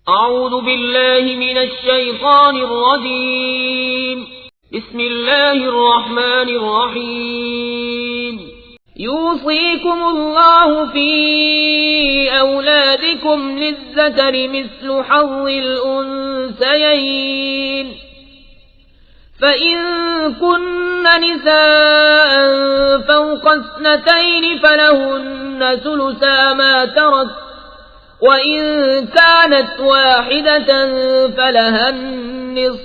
أعوذ بالله من الشيطان الرجيم. بسم الله الرحمن الرحيم. يوصيكم الله في أولادكم للذكر مثل حظ الأنثيين، فإن كن نساء فوق اثنتين فلهن ثلثا ما ترك، وإن كانت واحدة فلها النصف،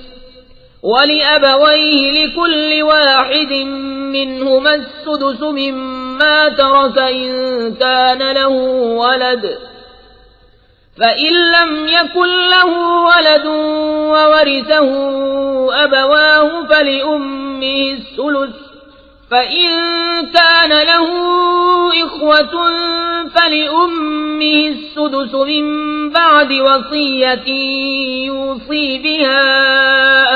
ولأبويه لكل واحد منهما السدس مما ترك إن كان له ولد، فإن لم يكن له ولد وورثه أبواه فلأمه الثلث، فإن كان له إخوة فلأمه السدس من بعد وصية يوصي بها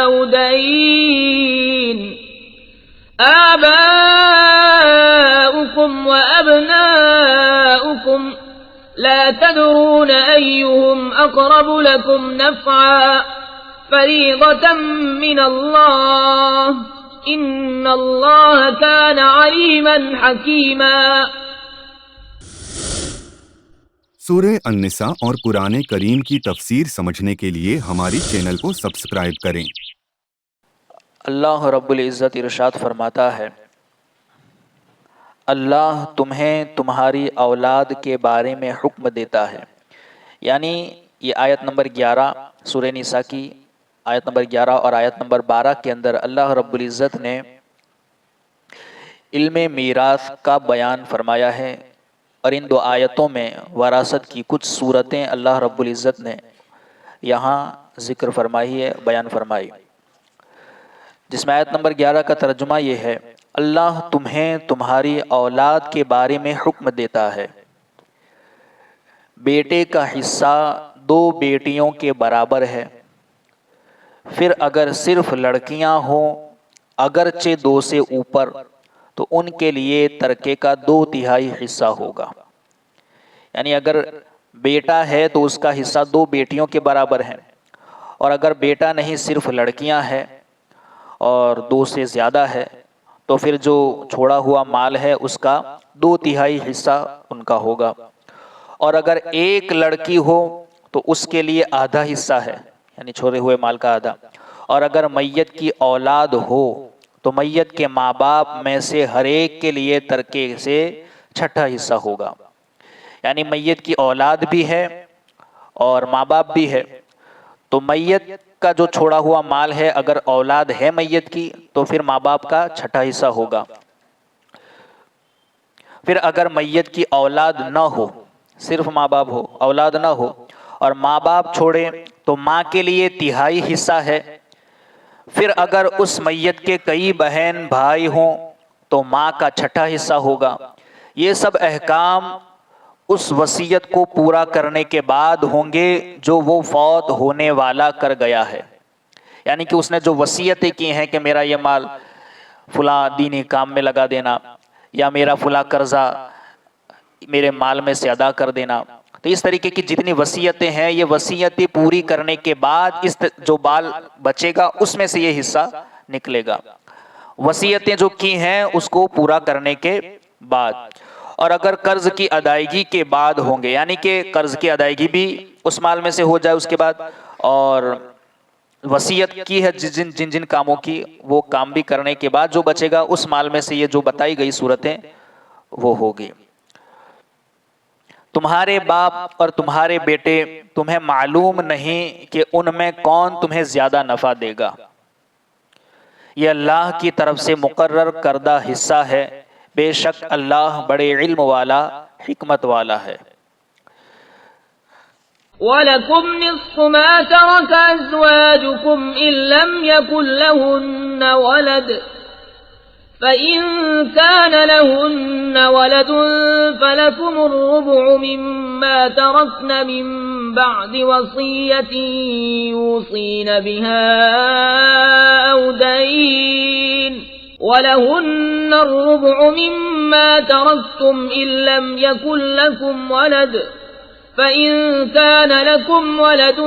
أو دين. آباؤكم وأبناؤكم لا تدرون أيهم أقرب لكم نفعا، فريضة من الله، إن الله كان عليما حكيما. سورہ النساء اور قرآن کریم کی تفسیر سمجھنے کے لیے ہماری چینل کو سبسکرائب کریں۔ اللہ رب العزت ارشاد فرماتا ہے، اللہ تمہیں تمہاری اولاد کے بارے میں حکم دیتا ہے، یعنی یہ آیت نمبر 11 سورہ نساء کی آیت نمبر 11 اور آیت نمبر 12 کے اندر اللہ رب العزت نے علم میراث کا بیان فرمایا ہے، اور ان دو آیتوں میں وراثت کی کچھ صورتیں اللہ رب العزت نے یہاں ذکر فرمائی ہے، بیان فرمائی، جس میں آیت نمبر 11 کا ترجمہ یہ ہے، اللہ تمہیں تمہاری اولاد کے بارے میں حکم دیتا ہے، بیٹے کا حصہ 2 بیٹیوں کے برابر ہے، پھر اگر صرف لڑکیاں ہوں اگرچہ 2 سے اوپر تو ان کے لیے ترکے کا 2/3 حصہ ہوگا، یعنی اگر بیٹا ہے تو اس کا حصہ 2 بیٹیوں کے برابر ہے، اور اگر بیٹا نہیں صرف لڑکیاں ہیں اور 2 سے زیادہ ہے تو پھر جو چھوڑا ہوا مال ہے اس کا 2/3 حصہ ان کا ہوگا، اور اگر ایک لڑکی ہو تو اس کے لیے آدھا حصہ ہے، یعنی چھوڑے ہوئے مال کا آدھا، اور اگر میت کی اولاد ہو تو میت کے ماں باپ میں سے ہر ایک کے لیے ترکے سے 1/6 حصہ ہوگا، یعنی میت کی اولاد بھی ہے اور ماں باپ بھی ہے، تو میت کا جو چھوڑا ہوا مال ہے اگر اولاد ہے میت کی تو پھر ماں باپ کا 1/6 حصہ ہوگا، پھر اگر میت کی اولاد نہ ہو، صرف ماں باپ ہو، اولاد نہ ہو اور ماں باپ چھوڑے تو ماں کے لیے 1/3 حصہ ہے، پھر اگر اس میت کے کئی بہن بھائی ہوں تو ماں کا 1/6 حصہ ہوگا۔ یہ سب احکام اس وصیت کو پورا کرنے کے بعد ہوں گے جو وہ فوت ہونے والا کر گیا ہے، یعنی کہ اس نے جو وصیتیں کی ہیں کہ میرا یہ مال فلاں دینی کام میں لگا دینا یا میرا فلاں قرضہ میرے مال میں سے ادا کر دینا، تو اس طریقے کی جتنی وصیتیں ہیں یہ وصیتیں پوری کرنے کے بعد اس جو بال بچے گا اس میں سے یہ حصہ نکلے گا، وصیتیں جو کی ہیں اس کو پورا کرنے کے بعد، اور اگر قرض کی ادائیگی کے بعد ہوں گے، یعنی کہ قرض کی ادائیگی بھی اس مال میں سے ہو جائے اس کے بعد، اور وصیت کی ہے جن جن کاموں کی وہ کام بھی کرنے کے بعد جو بچے گا اس مال میں سے یہ جو بتائی گئی صورتیں وہ ہوگی۔ تمہارے باپ اور تمہارے بیٹے تمہیں معلوم نہیں کہ ان میں کون تمہیں زیادہ نفع دے گا، یہ اللہ کی طرف سے مقرر کردہ حصہ ہے، بے شک اللہ بڑے علم والا حکمت والا ہے۔ وَلَكُمْ نِصْفُ مَا تَرَكَ أَزْوَاجُكُمْ إِن لَّمْ يَكُن لَّهُنَّ وَلَدٌ، فَإِن كَانَ لَهُنَّ وَلَدٌ فَلَكُمُ الرُّبُعُ مِمَّا تَرَكْنَ مِن بَعْدِ وَصِيَّةٍ يُوصِينَ بِهَا أَوْ دَيْنٍ، وَلَهُنَّ الرُّبُعُ مِمَّا تَرَكْتُمْ إِن لَّمْ يَكُن لَّكُمْ وَلَدٌ، فإن كان لكم ولد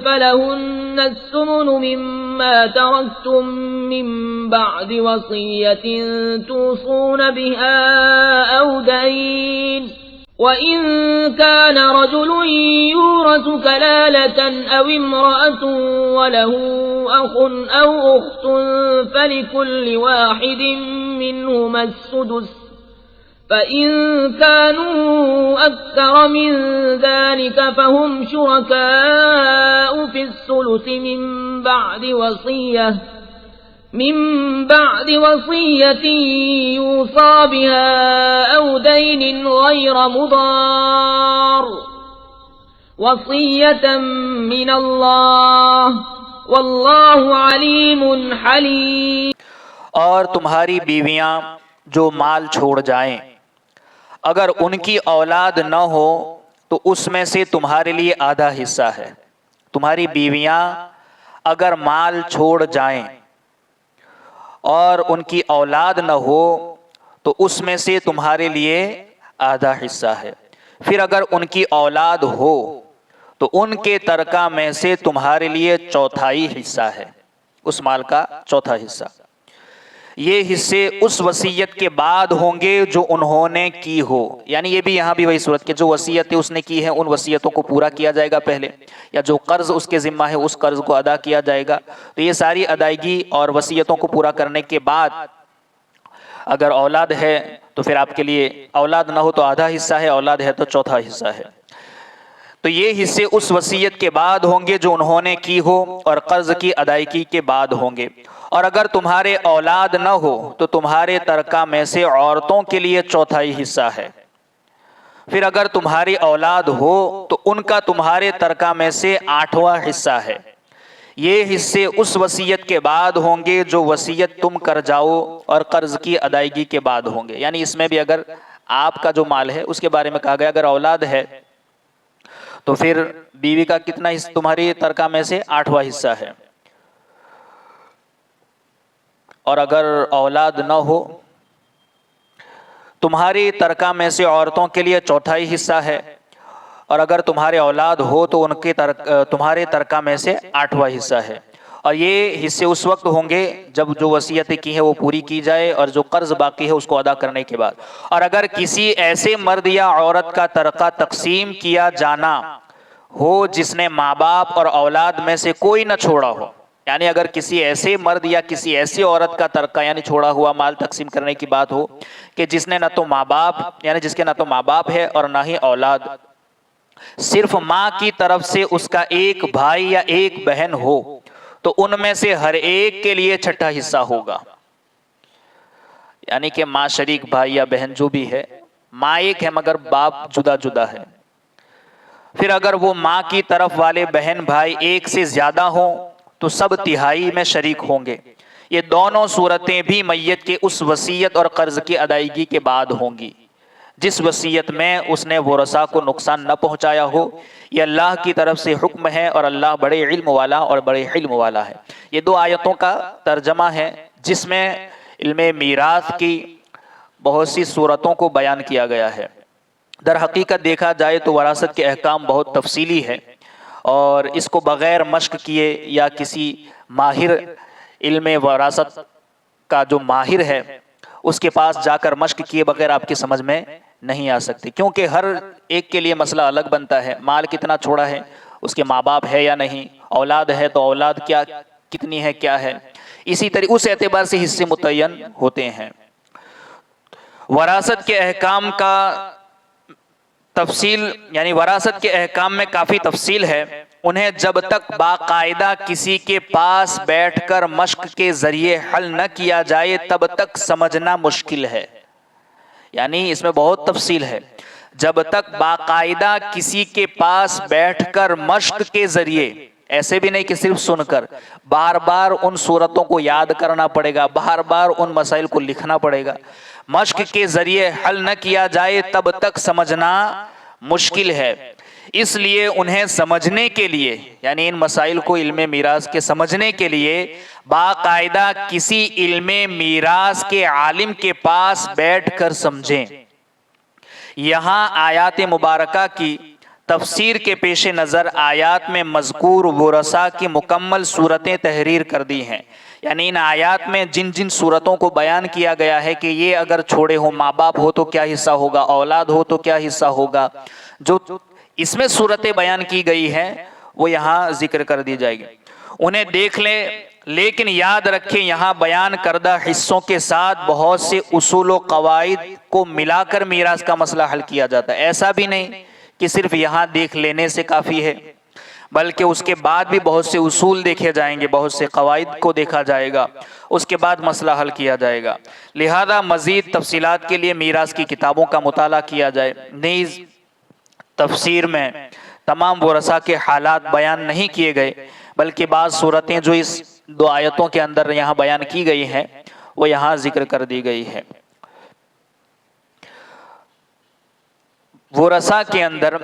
فلهن الثمن مما تركتم من بعد وصية توصون بها أو دين وإن كان رجل يورث كلالة أو امرأة وله أخ أو أخت فلكل واحد منهما السدس فإن كانوا أكثر من ذلك فهم شركاء في الثلث من بعد وصية يوصى بها أو دين غير مضار وصية من الله والله عليم حليم. اور تمہاری بیویاں جو مال چھوڑ جائیں اگر ان کی اولاد نہ ہو تو اس میں سے تمہارے لیے آدھا حصہ ہے. تمہاری بیویاں اگر مال چھوڑ جائیں اور ان کی اولاد نہ ہو تو اس میں سے تمہارے لیے آدھا حصہ ہے. پھر اگر ان کی اولاد ہو تو ان کے ترکہ میں سے تمہارے لیے چوتھائی حصہ ہے، اس مال کا چوتھا حصہ. یہ حصے اس وصیت کے بعد ہوں گے جو انہوں نے کی ہو. یعنی یہ بھی یہاں بھی وہی صورت کہ جو وصیتیں اس نے کی ہیں ان وصیتوں کو پورا کیا جائے گا پہلے، یا جو قرض اس کے ذمہ ہے اس قرض کو ادا کیا جائے گا. تو یہ ساری ادائیگی اور وصیتوں کو پورا کرنے کے بعد اگر اولاد ہے تو پھر آپ کے لیے، اولاد نہ ہو تو آدھا حصہ ہے، اولاد ہے تو چوتھا حصہ ہے. تو یہ حصے اس وصیت کے بعد ہوں گے جو انہوں نے کی ہو اور قرض کی ادائیگی کے بعد ہوں گے. اور اگر تمہارے اولاد نہ ہو تو تمہارے ترکہ میں سے عورتوں کے لیے چوتھائی حصہ ہے. پھر اگر تمہاری اولاد ہو تو ان کا تمہارے ترکہ میں سے 8واں حصہ ہے. یہ حصے اس وصیت کے بعد ہوں گے جو وصیت تم کر جاؤ اور قرض کی ادائیگی کے بعد ہوں گے. یعنی اس میں بھی اگر آپ کا جو مال ہے اس کے بارے میں کہا گیا اگر اولاد ہے تو پھر بیوی کا کتنا حصہ تمہاری ترکہ میں سے 8واں حصہ ہے. اور اگر اولاد نہ ہو تمہاری ترکہ میں سے عورتوں کے لیے چوتھائی حصہ ہے، اور اگر تمہارے اولاد ہو تو ان کے تمہارے ترکہ میں سے 8واں حصہ ہے. اور یہ حصے اس وقت ہوں گے جب جو وصیتیں کی ہیں وہ پوری کی جائے اور جو قرض باقی ہے اس کو ادا کرنے کے بعد. اور اگر کسی ایسے مرد یا عورت کا ترکہ تقسیم کیا جانا ہو جس نے ماں باپ اور اولاد میں سے کوئی نہ چھوڑا ہو، یعنی اگر کسی ایسے مرد یا کسی ایسی عورت کا ترکہ یعنی چھوڑا ہوا مال تقسیم کرنے کی بات ہو کہ جس نے نہ تو ماں باپ یعنی جس کے نہ تو ماں باپ ہے اور نہ ہی اولاد، صرف ماں کی طرف سے اس کا ایک بھائی یا ایک بہن ہو تو ان میں سے ہر ایک کے لیے چھٹا حصہ ہوگا. یعنی کہ ماں شریک بھائی یا بہن جو بھی ہے، ماں ایک ہے مگر باپ جدا جدا ہے. پھر اگر وہ ماں کی طرف والے بہن بھائی ایک سے زیادہ ہوں تو سب تہائی میں شریک ہوں گے. یہ دونوں صورتیں بھی میت کے اس وصیت اور قرض کی ادائیگی کے بعد ہوں گی جس وصیت میں اس نے ورثاء کو نقصان نہ پہنچایا ہو. یہ اللہ کی طرف سے حکم ہے اور اللہ بڑے علم والا اور بڑے حلم والا ہے. یہ 2 آیتوں کا ترجمہ ہے جس میں علم میراث کی بہت سی صورتوں کو بیان کیا گیا ہے. در حقیقت دیکھا جائے تو وراثت کے احکام بہت تفصیلی ہے اور اس کو بغیر مشق کیے یا کسی ماہر علم وراثت کا جو ماہر ہے اس کے پاس جا کر مشق کیے بغیر آپ کی سمجھ میں نہیں آ سکتی، کیونکہ ہر ایک کے لیے مسئلہ الگ بنتا ہے. مال کتنا چھوڑا ہے، اس کے ماں باپ ہے یا نہیں، اولاد ہے تو اولاد کیا کتنی ہے کیا ہے، اسی طرح اس اعتبار سے حصے متعین ہوتے ہیں. وراثت کے احکام کا تفصیل یعنی وراثت کے احکام میں کافی تفصیل ہے. انہیں جب تک باقاعدہ کسی کے پاس بیٹھ کر مشق کے ذریعے حل نہ کیا جائے تب تک سمجھنا مشکل ہے. یعنی اس میں بہت تفصیل ہے. جب تک باقاعدہ کسی کے پاس بیٹھ کر مشق کے ذریعے، ایسے بھی نہیں کہ صرف سن کر، بار بار ان صورتوں کو یاد کرنا پڑے گا، بار بار ان مسائل کو لکھنا پڑے گا، مشق کے ذریعے حل نہ کیا جائے تب تک سمجھنا مشکل ہے. اس لیے انہیں سمجھنے کے لیے یعنی ان مسائل کو علم میراث کے سمجھنے کے لیے باقاعدہ کسی علم میراث کے عالم کے پاس بیٹھ کر سمجھیں. یہاں آیات مبارکہ کی تفسیر کے پیش نظر آیات میں مذکور ورثاء کی مکمل صورتیں تحریر کر دی ہیں، یعنی ان آیات میں جن جن صورتوں کو بیان کیا گیا ہے کہ یہ اگر چھوڑے ہو، ماں باپ ہو تو کیا حصہ ہوگا، اولاد ہو تو کیا حصہ ہوگا، جو اس میں صورتیں بیان کی گئی ہیں وہ یہاں ذکر کر دی جائے گی، انہیں دیکھ لیں۔ لیکن یاد رکھیں یہاں بیان کردہ حصوں کے ساتھ بہت سے اصول و قواعد کو ملا کر میراث کا مسئلہ حل کیا جاتا ہے۔ ایسا بھی نہیں کہ صرف یہاں دیکھ لینے سے کافی ہے، بلکہ اس کے بعد بھی بہت سے اصول دیکھے جائیں گے، بہت سے قواعد کو دیکھا جائے گا، اس کے بعد مسئلہ حل کیا جائے گا۔ لہذا مزید تفصیلات کے لیے میراث کی کتابوں کا مطالعہ کیا جائے۔ نیز تفسیر میں تمام ورثاء کے حالات بیان نہیں کیے گئے، بلکہ بعض صورتیں جو اس 2 آیتوں کے اندر یہاں بیان کی گئی ہیں وہ یہاں ذکر کر دی گئی ہے۔ ورثاء کے اندر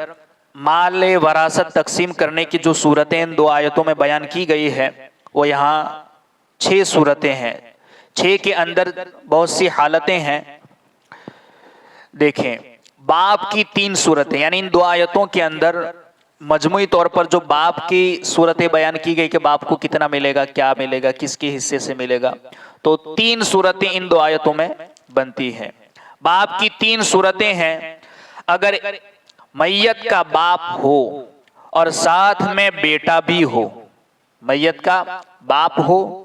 مال وراثت تقسیم کرنے کی جو صورتیں ان 2 آیتوں میں بیان کی گئی ہے وہ یہاں 6 صورتیں ہیں۔ 6 کے اندر بہت سی حالتیں ہیں۔ دیکھیں باپ کی 3 صورتیں، یعنی ان 2 آیتوں کے اندر مجموعی طور پر جو باپ کی صورتیں بیان کی گئی کہ باپ کو کتنا ملے گا، کیا ملے گا، کس کے حصے سے ملے گا، تو 3 صورتیں ان 2 آیتوں میں بنتی ہیں۔ باپ کی 3 صورتیں ہیں۔ اگر میت کا باپ ہو اور ساتھ میں بیٹا بھی ہو، میت کا باپ ہو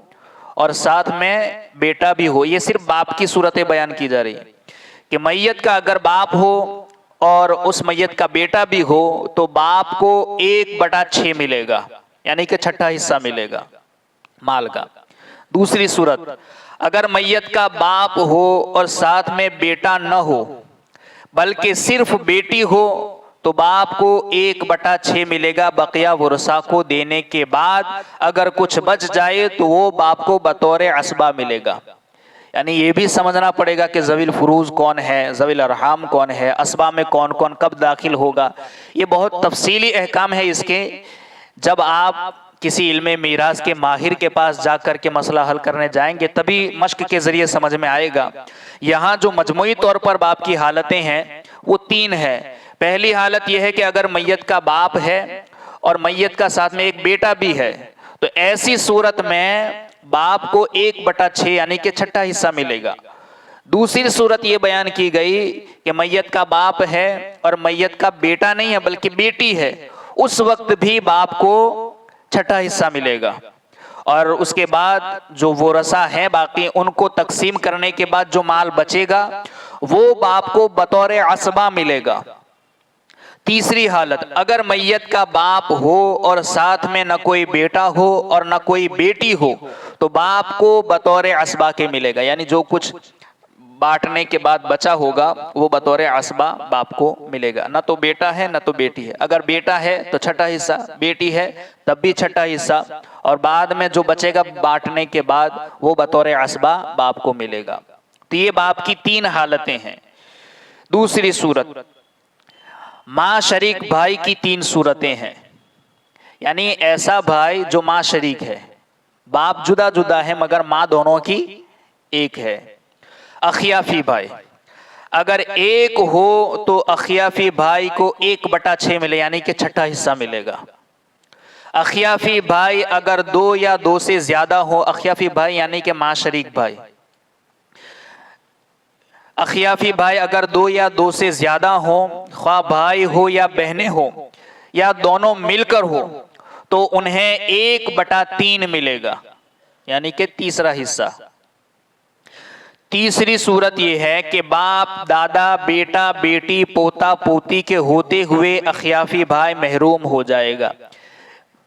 اور ساتھ میں بیٹا بھی ہو، یہ صرف باپ کی صورتیں بیان کی جا رہی ہیں کہ میت کا اگر باپ ہو اور اس میت کا بیٹا بھی ہو تو باپ کو 1/6 ملے گا، یعنی کہ 1/6 حصہ ملے گا مال کا۔ دوسری صورت، اگر میت کا باپ ہو اور ساتھ میں بیٹا نہ ہو بلکہ صرف بیٹی ہو تو باپ کو 1/6 ملے گا بقیہ ورثاء کو دینے کے بعد، اگر کچھ بچ جائے تو وہ باپ کو بطور عصبہ ملے گا۔ یعنی یہ بھی سمجھنا پڑے گا کہ ذوی الفروض کون ہے، ذوی الارحام کون ہے، اسبا میں کون کون کب داخل ہوگا، یہ بہت تفصیلی احکام ہے اس کے۔ جب آپ کسی علم میراث کے ماہر کے پاس جا کر کے مسئلہ حل کرنے جائیں گے تبھی مشق کے ذریعے سمجھ میں آئے گا۔ یہاں جو مجموعی طور پر باپ کی حالتیں ہیں وہ 3 ہے۔ پہلی حالت یہ ہے کہ اگر میت کا باپ ہے اور میت کا ساتھ میں ایک بیٹا بھی ہے تو ایسی صورت میں باپ کو 1/6 یعنی کہ 1/6 حصہ ملے گا۔ دوسری صورت یہ بیان کی گئی کہ میت کا باپ ہے اور میت کا بیٹا نہیں ہے بلکہ بیٹی ہے، اس وقت بھی باپ کو 1/6 حصہ ملے گا، اور اس کے بعد جو ورثاء ہیں باقی ان کو تقسیم کرنے کے بعد جو مال بچے گا وہ باپ کو بطور عصبہ ملے گا۔ تیسری حالت، اگر میت کا باپ ہو اور ساتھ میں نہ کوئی بیٹا ہو اور نہ کوئی بیٹی ہو تو باپ کو بطور عصبہ کے ملے گا، یعنی جو کچھ بانٹنے کے بعد بچا ہوگا وہ بطور عصبہ باپ کو ملے گا۔ نہ تو بیٹا ہے نہ تو بیٹی ہے، اگر بیٹا ہے تو 1/6 حصہ، بیٹی ہے تب بھی 1/6 حصہ، اور بعد میں جو بچے گا بانٹنے کے بعد وہ بطور عصبہ باپ کو ملے گا۔ تو یہ باپ کی 3 حالتیں ہیں۔ دوسری صورت، ماں شریک بھائی کی 3 صورتیں ہیں، یعنی ایسا بھائی جو ماں شریک ہے، باپ جدا جدا ہے مگر ماں دونوں کی ایک ہے۔ اخیافی بھائی، اگر ایک ہو تو اخیافی بھائی کو 1/6 ملے یعنی کہ 1/6 حصہ ملے گا۔ اخیافی بھائی اگر 2 یا 2 سے زیادہ ہو، اخیافی بھائی یعنی کہ ماں شریک بھائی، اخیافی بھائی اگر 2 یا 2 سے زیادہ ہوں، خواہ بھائی ہو یا بہنیں ہو یا دونوں مل کر ہو تو انہیں 1/3 ملے گا، یعنی کہ تیسرا حصہ۔ تیسری صورت یہ ہے کہ باپ، دادا، بیٹا، بیٹی، پوتا، پوتی کے ہوتے ہوئے اخیافی بھائی محروم ہو جائے گا۔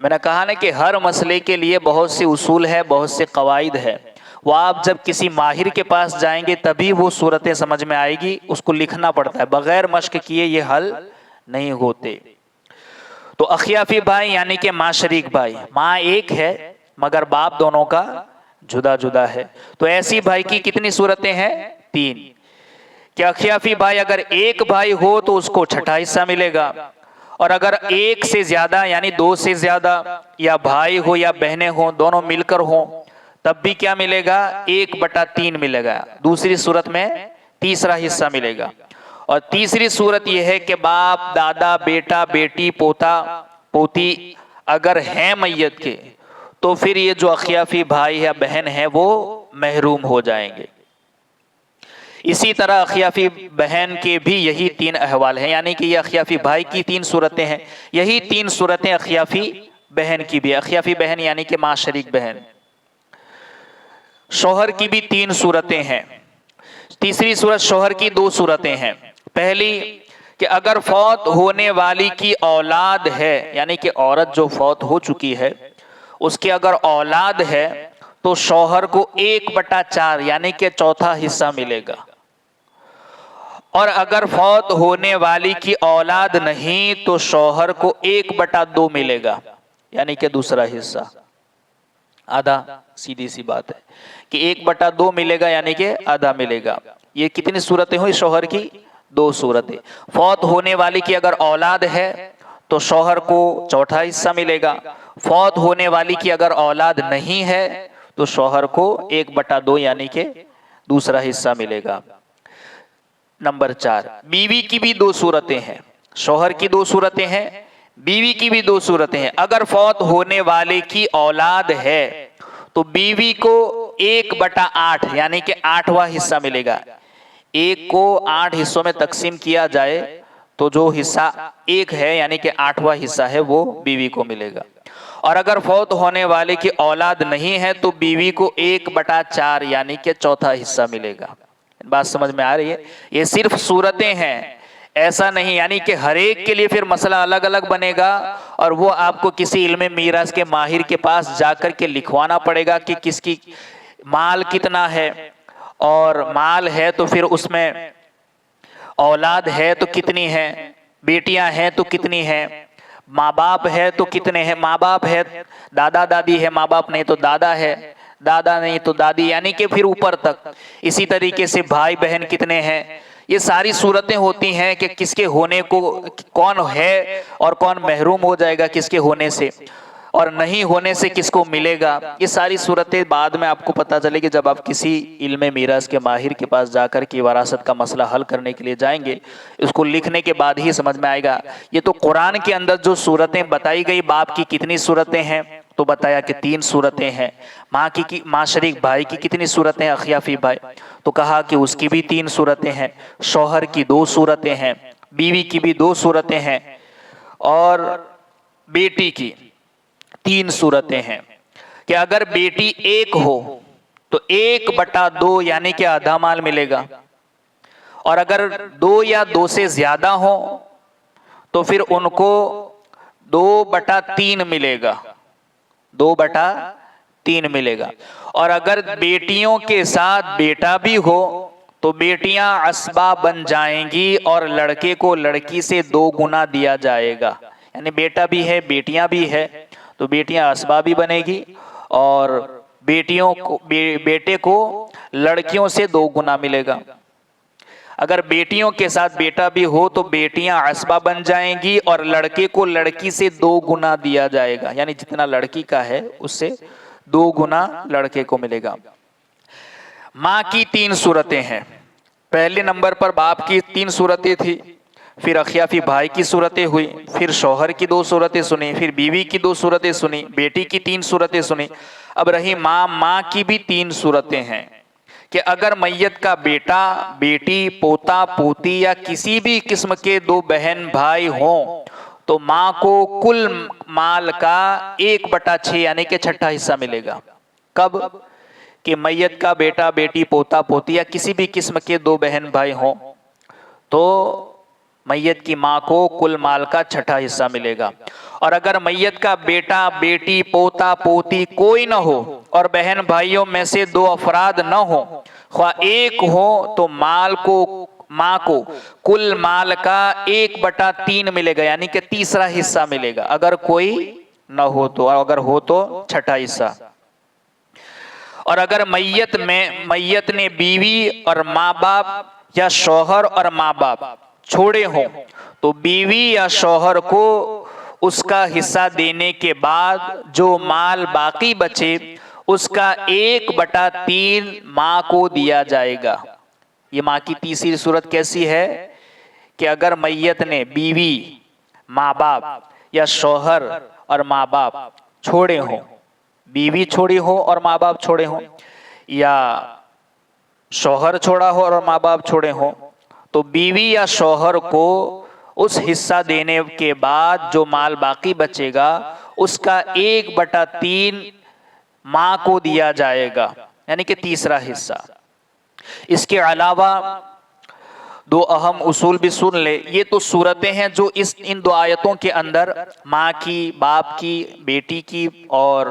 میں نے کہا نا کہ ہر مسئلے کے لیے بہت سے اصول ہے، بہت سے قواعد ہے، وہ آپ جب کسی ماہر کے پاس جائیں گے تبھی وہ صورتیں سمجھ میں آئے گی، اس کو لکھنا پڑتا ہے، بغیر مشق کیے یہ حل نہیں ہوتے۔ تو اخیافی بھائی یعنی کہ ماں شریک بھائی، ماں ایک ہے مگر باپ دونوں کا جدا جدا ہے، تو ایسی بھائی کی کتنی صورتیں ہیں؟ 3، کہ اخیافی بھائی اگر ایک بھائی ہو تو اس کو 1/6 حصہ ملے گا، اور اگر 1 سے زیادہ یعنی 2 سے زیادہ یا بھائی ہو یا بہنیں ہوں دونوں مل کر ہوں تب بھی کیا ملے گا؟ 1/3 ملے گا۔ دوسری صورت میں تیسرا حصہ ملے گا، اور تیسری صورت یہ ہے کہ باپ دادا بیٹا بیٹی پوتا پوتی اگر ہیں میت کے تو پھر یہ جو اخیافی بھائی یا بہن ہے وہ محروم ہو جائیں گے۔ اسی طرح اخیافی بہن کے بھی یہی تین احوال ہیں، یعنی کہ یہ اخیافی بھائی کی تین صورتیں ہیں، یہی تین صورتیں اخیافی بہن کی بھی۔ اخیافی بہن یعنی کہ ماں شریک بہن۔ شوہر کی بھی تین صورتیں ہیں۔ تیسری صورت شوہر کی دو صورتیں ہیں۔ پہلی کہ اگر فوت ہونے والی کی اولاد ہے، یعنی کہ عورت جو فوت ہو چکی ہے اس کی اگر اولاد ہے تو شوہر کو 1/4 یعنی کہ چوتھا حصہ ملے گا، اور اگر فوت ہونے والی کی اولاد نہیں تو شوہر کو 1/2 ملے گا، یعنی کہ دوسرا حصہ آدھا۔ سیدھی سی بات ہے کہ 1/2 ملے گا یعنی کہ آدھا ملے گا۔ یہ کتنی صورتیں ہوئی شوہر کی؟ دو صورتیں۔ فوت ہونے والی کی اگر اولاد ہے تو شوہر کو چوتھا حصہ ملے گا، فوت ہونے والی کی اگر اولاد نہیں ہے تو شوہر کو 1/2 یعنی کہ دوسرا حصہ ملے گا۔ نمبر 4، بیوی کی بھی دو صورتیں ہیں۔ شوہر کی دو صورتیں ہیں، بیوی کی بھی دو صورتیں ہیں۔ اگر فوت ہونے والے کی اولاد ہے تو بیوی کو 1/8 یعنی کہ 8واں حصہ ملے گا۔ ایک کو 8 حصوں میں تقسیم کیا جائے تو جو حصہ ایک ہے یعنی کہ 8واں حصہ ہے وہ بیوی کو ملے گا۔ اور اگر فوت ہونے والے کی اولاد نہیں ہے تو بیوی کو 1/4 یعنی کہ چوتھا حصہ ملے گا۔ بات سمجھ میں آ رہی ہے؟ یہ صرف صورتیں ہیں، ایسا نہیں یعنی کہ ہر ایک کے لیے پھر مسئلہ الگ الگ بنے گا اور وہ آپ کو کسی علم میراث کے ماہر کے پاس جا کر کے لکھوانا پڑے گا کہ کس کی مال کتنا ہے، اور مال ہے تو پھر اس میں اولاد ہے تو کتنی ہے، بیٹیاں ہیں تو کتنی ہیں، ماں باپ ہے تو کتنے ہیں، ماں باپ ہے دادا دادی ہے، ماں باپ نہیں تو دادا ہے، دادا نہیں تو دادی، یعنی کہ پھر اوپر تک۔ اسی طریقے سے بھائی بہن کتنے ہیں، یہ ساری صورتیں ہوتی ہیں کہ کس کے ہونے کو کون ہے اور کون محروم ہو جائے گا کس کے ہونے سے، اور نہیں ہونے سے کس کو ملے گا۔ یہ ساری صورتیں بعد میں آپ کو پتہ چلے گی جب آپ کسی علم میراث کے ماہر کے پاس جا کر کے وراثت کا مسئلہ حل کرنے کے لیے جائیں گے، اس کو لکھنے کے بعد ہی سمجھ میں آئے گا۔ یہ تو قرآن کے اندر جو صورتیں بتائی گئی، باپ کی کتنی صورتیں ہیں تو بتایا کہ 3 صورتیں ہیں۔ ماں شریک بھائی کی کتنی صورتیں ہیں، اخیافی بھائی، تو کہا کہ اس کی بھی 3 صورتیں ہیں۔ شوہر کی 2 صورتیں ہیں، بیوی کی بھی 2 صورتیں ہیں، اور بیٹی کی 3 صورتیں ہیں کہ اگر بیٹی ایک ہو تو 1/2 یعنی کہ آدھا مال ملے گا، اور اگر 2 یا 2 سے زیادہ ہو تو پھر ان کو 2/3 ملے گا، 2/3 ملے گا۔ اور اگر بیٹیوں کے ساتھ بیٹا بھی ہو تو بیٹیاں عصبہ بن جائیں گی اور لڑکے کو لڑکی سے 2 گنا دیا جائے گا، یعنی بیٹا بھی ہے بیٹیاں بھی ہے تو بیٹیاں عصبہ بھی بنے گی اور بیٹے کو لڑکیوں سے 2 گنا ملے گا۔ اگر بیٹیوں کے ساتھ بیٹا بھی ہو تو بیٹیاں عصبہ بن جائیں گی اور لڑکے کو لڑکی سے 2 گنا دیا جائے گا، یعنی جتنا لڑکی کا ہے اس سے 2 گنا لڑکے کو ملے گا۔ ماں کی 3 صورتیں ہیں۔ پہلے نمبر پر باپ کی 3 صورتیں تھی، پھر اخیافی بھائی کی صورتیں ہوئی، پھر شوہر کی 2 صورتیں سنی، پھر بیوی کی 2 صورتیں سنی، بیٹی کی 3 صورتیں سنی۔ اب رہی ماں کی بھی 3 صورتیں ہیں کہ اگر میت کا بیٹا بیٹی پوتا پوتی یا کسی بھی قسم کے 2 بہن بھائی ہوں تو ماں کو کل مال کا 1/6 یعنی کہ چھٹا حصہ ملے گا۔ کب؟ کہ میت کا بیٹا بیٹی پوتا پوتی یا کسی بھی قسم کے 2 بہن بھائی ہوں تو میت کی ماں کو کل مال کا چھٹا حصہ ملے گا۔ اور اگر میت کا بیٹا بیٹی پوتا پوتی کوئی نہ ہو اور بہن بھائیوں میں سے 2 افراد نہ ہو، خواہ ایک ہو تو ماں کو کل مال کا 1/3 ملے گا، یعنی کہ تیسرا حصہ ملے گا اگر کوئی نہ ہو تو، اور اگر ہو تو چھٹا حصہ۔ اور اگر میت نے بیوی اور ماں باپ یا شوہر اور ماں باپ چھوڑے ہوں تو بیوی یا شوہر کو اس کا حصہ دینے کے بعد جو مال باقی بچے اس کا 1/3 ماں کو دیا جائے گا۔ یہ ماں کی تیسری صورت کیسی ہے کہ اگر میت نے بیوی، ماں باپ یا شوہر اور ماں باپ چھوڑے ہوں، بیوی چھوڑی ہو اور ماں باپ چھوڑے ہوں، یا شوہر چھوڑا ہو اور ماں باپ چھوڑے ہوں، تو بیوی یا شوہر کو اس حصہ دینے کے بعد جو مال باقی بچے گا اس کا 1/3 ماں کو دیا جائے گا، یعنی کہ تیسرا حصہ۔ اس کے علاوہ 2 اہم اصول بھی سن لے۔ یہ تو صورتیں ہیں جو ان 2 آیتوں کے اندر ماں کی، باپ کی، بیٹی کی اور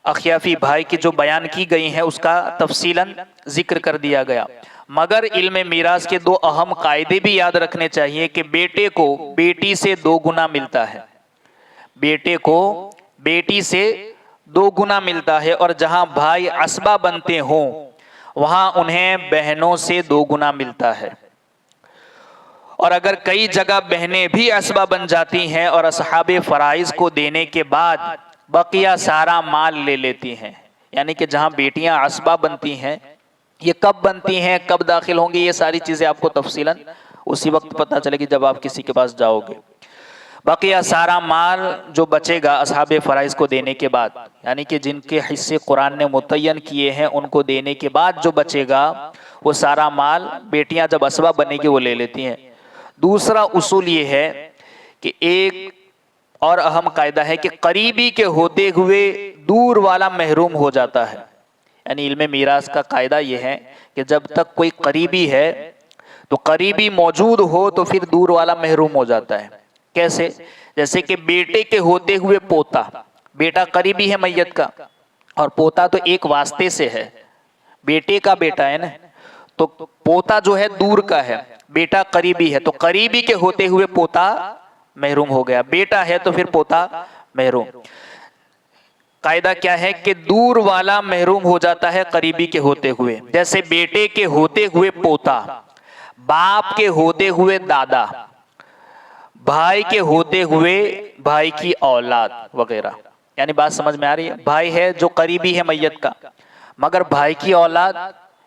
اخیافی بھائی کی جو بیان کی گئی ہیں اس کا تفصیلاً ذکر کر دیا گیا، مگر علم میراث کے 2 اہم قاعدے بھی یاد رکھنے چاہیے کہ بیٹے کو بیٹی سے 2 گنا ملتا ہے، بیٹے کو بیٹی سے 2 گنا ملتا ہے، اور جہاں بھائی عصبہ بنتے ہوں وہاں انہیں بہنوں سے 2 گنا ملتا ہے، اور اگر کئی جگہ بہنیں بھی عصبہ بن جاتی ہیں اور اصحاب فرائض کو دینے کے بعد بقیہ سارا مال لے لیتی ہیں، یعنی کہ جہاں بیٹیاں عصبہ بنتی ہیں، یہ کب بنتی ہیں، کب داخل ہوں گی، یہ ساری چیزیں آپ کو تفصیلاً اسی وقت پتہ چلے گی جب آپ کسی کے پاس جاؤ گے۔ بقیہ سارا مال جو بچے گا اصحاب فرائض کو دینے کے بعد، یعنی کہ جن کے حصے قرآن نے متعین کیے ہیں ان کو دینے کے بعد جو بچے گا وہ سارا مال بیٹیاں جب عصبہ بنے گی وہ لے لیتی ہیں۔ دوسرا اصول یہ ہے کہ ایک اور اہم قاعدہ ہے کہ قریبی کے ہوتے ہوئے دور والا محروم ہو جاتا ہے، یعنی علم میراث کا قاعدہ یہ ہے کہ جب تک کوئی قریبی ہے تو قریبی موجود ہو تو پھر دور والا محروم ہو جاتا ہے۔ کیسے؟ جیسے کہ بیٹے کے ہوتے ہوئے پوتا، بیٹا قریبی ہے میت کا اور پوتا تو ایک واسطے سے ہے، بیٹے کا بیٹا ہے نا، تو پوتا جو ہے دور کا ہے، بیٹا قریبی ہے، تو قریبی کے ہوتے ہوئے پوتا محروم ہو گیا، بیٹا ہے تو پھر پوتا محروم۔ قاعدہ کیا ہے کہ دور والا محروم ہو جاتا ہے قریبی کے ہوتے ہوئے، جیسے بیٹے کے ہوتے ہوئے پوتا، باپ کے ہوتے ہوئے دادا، بھائی کے ہوتے ہوئے بھائی کی اولاد وغیرہ۔ یعنی بات سمجھ میں آ رہی ہے؟ بھائی ہے جو قریبی ہے میت کا، مگر بھائی کی اولاد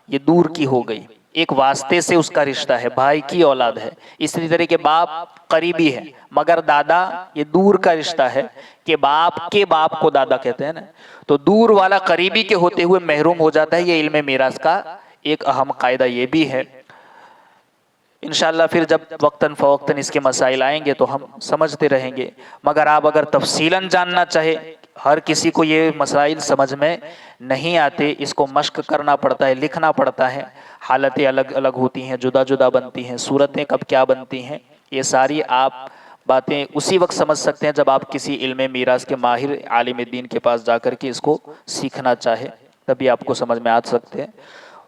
یہ دور کی ہو گئی، ایک واسطے سے اس کا رشتہ ہے، بھائی کی اولاد ہے۔ اسی طرح کے باپ قریبی ہے مگر دادا یہ دور کا رشتہ ہے کہ باپ کے باپ کو دادا کہتے ہیں نا، تو دور والا قریبی کے ہوتے ہوئے محروم ہو جاتا ہے۔ یہ علم میراث کا ایک اہم قاعدہ یہ بھی ہے۔ انشاءاللہ پھر جب وقتاً فوقتاً اس کے مسائل آئیں گے تو ہم سمجھتے رہیں گے، مگر آپ اگر تفصیلاً جاننا چاہے، ہر کسی کو یہ مسائل سمجھ میں نہیں آتے، اس کو مشق کرنا پڑتا ہے، لکھنا پڑتا ہے، حالتیں الگ الگ ہوتی ہیں، جدا جدا بنتی ہیں، صورتیں کب کیا بنتی ہیں، یہ ساری آپ باتیں اسی وقت سمجھ سکتے ہیں جب آپ کسی علم میراث کے ماہر عالم دین کے پاس جا کر کے اس کو سیکھنا چاہے، تبھی آپ کو سمجھ میں آ سکتے ہیں۔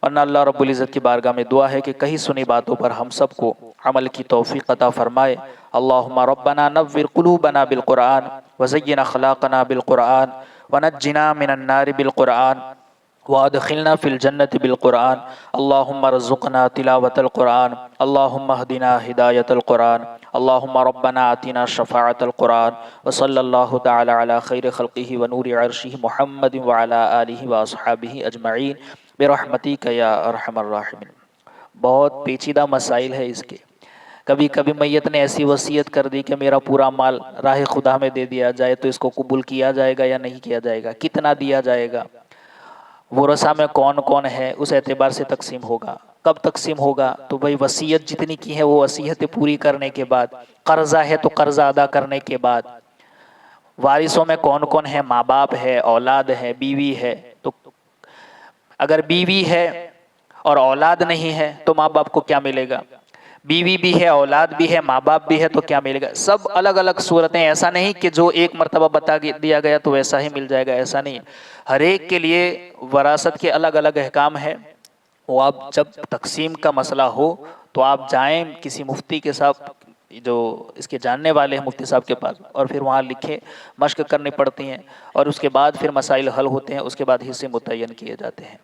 ورنہ اللہ رب العزت کی بارگاہ میں دعا ہے کہ کہیں سنی باتوں پر ہم سب کو عمل کی توفیق عطا فرمائے۔ اللہم ربنا نور قلوبنا بالقرآن وزین اخلاقنا بالقرآن ونجنا من النار بالقرآن وادخلنا فی الجنة بالقرآن۔ اللہم ارزقنا تلاوت القرآن، اللہم اہدنا ہدایت القرآن، اللہم ربنا آتنا شفاعت القرآن، وصلی اللہ تعالی علی خیر خلقہ ونور عرشہ محمد وعلی آلہ واصحابہ اجمعین برحمتک یا ارحم الراحمین۔ بہت پیچیدہ مسائل ہے اس کے۔ کبھی کبھی میت نے ایسی وصیت کر دی کہ میرا پورا مال راہ خدا میں دے دیا جائے تو اس کو قبول کیا جائے گا یا نہیں کیا جائے گا، کتنا دیا جائے گا، ورثہ میں کون کون ہے اس اعتبار سے تقسیم ہوگا، کب تقسیم ہوگا، تو بھائی وصیت جتنی کی ہے وہ وصیت پوری کرنے کے بعد، قرضہ ہے تو قرضہ ادا کرنے کے بعد، وارثوں میں کون کون ہے، ماں باپ ہے، اولاد ہے، بیوی ہے، تو اگر بیوی ہے اور اولاد نہیں ہے تو ماں باپ کو کیا ملے گا، بیوی بھی ہے، اولاد بھی ہے، ماں باپ بھی ہے تو کیا ملے گا، سب الگ الگ صورتیں، ایسا نہیں کہ جو ایک مرتبہ بتا دیا گیا تو ویسا ہی مل جائے گا، ایسا نہیں، ہر ایک کے لیے وراثت کے الگ الگ احکام ہیں۔ وہ آپ جب تقسیم کا مسئلہ ہو تو آپ جائیں کسی مفتی کے ساتھ جو اس کے جاننے والے ہیں مفتی صاحب کے پاس، اور پھر وہاں لکھیں، مشق کرنی پڑتی ہیں، اور اس کے بعد پھر مسائل حل ہوتے ہیں، اس کے بعد حصے متعین کیے جاتے ہیں۔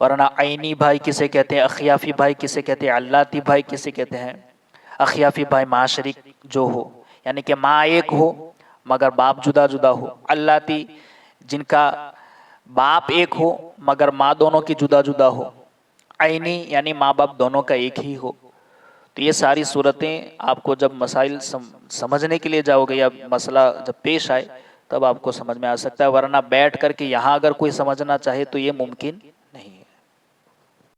ورنہ عینی بھائی کسے کہتے ہیں، اخیافی بھائی کسے کہتے ہیں، علاتی بھائی کسے کہتے ہیں، اخیافی بھائی معاشرک جو ہو، یعنی کہ ماں ایک ہو مگر باپ جدا جدا ہو، علاتی جن کا باپ ایک ہو مگر ماں دونوں کی جدا جدا ہو، عینی یعنی ماں باپ دونوں کا ایک ہی ہو، تو یہ ساری صورتیں آپ کو جب مسائل سمجھنے کے لیے جاؤ گے یا مسئلہ جب پیش آئے تب آپ کو سمجھ میں آ سکتا ہے، ورنہ بیٹھ کر کے یہاں اگر کوئی سمجھنا چاہے تو یہ ممکن